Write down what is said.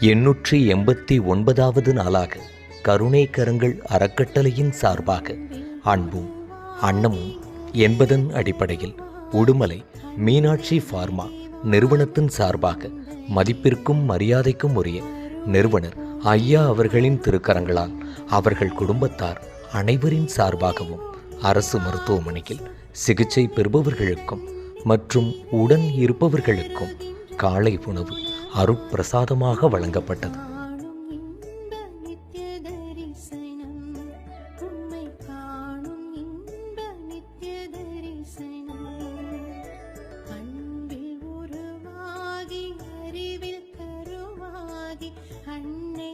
889வது நாளாக கருணை கரங்கள் அறக்கட்டளையின் சார்பாக அன்பும் அன்னமும் என்பதன் அடிப்படையில் உடுமலை மீனாட்சி ஃபார்மா நிறுவனத்தின் சார்பாக மதிப்பிற்கும் மரியாதைக்கும் உரிய நிறுவனர் ஐயா அவர்களின் திருக்கரங்களால் அவர்கள் குடும்பத்தார் அனைவரின் சார்பாகவும் அரசு மருத்துவமனையில் சிகிச்சை பெறுபவர்களுக்கும் மற்றும் உடன் இருப்பவர்களுக்கும் காலை உணவு அருட்பிரசாதமாக வழங்கப்பட்டது. அன்னை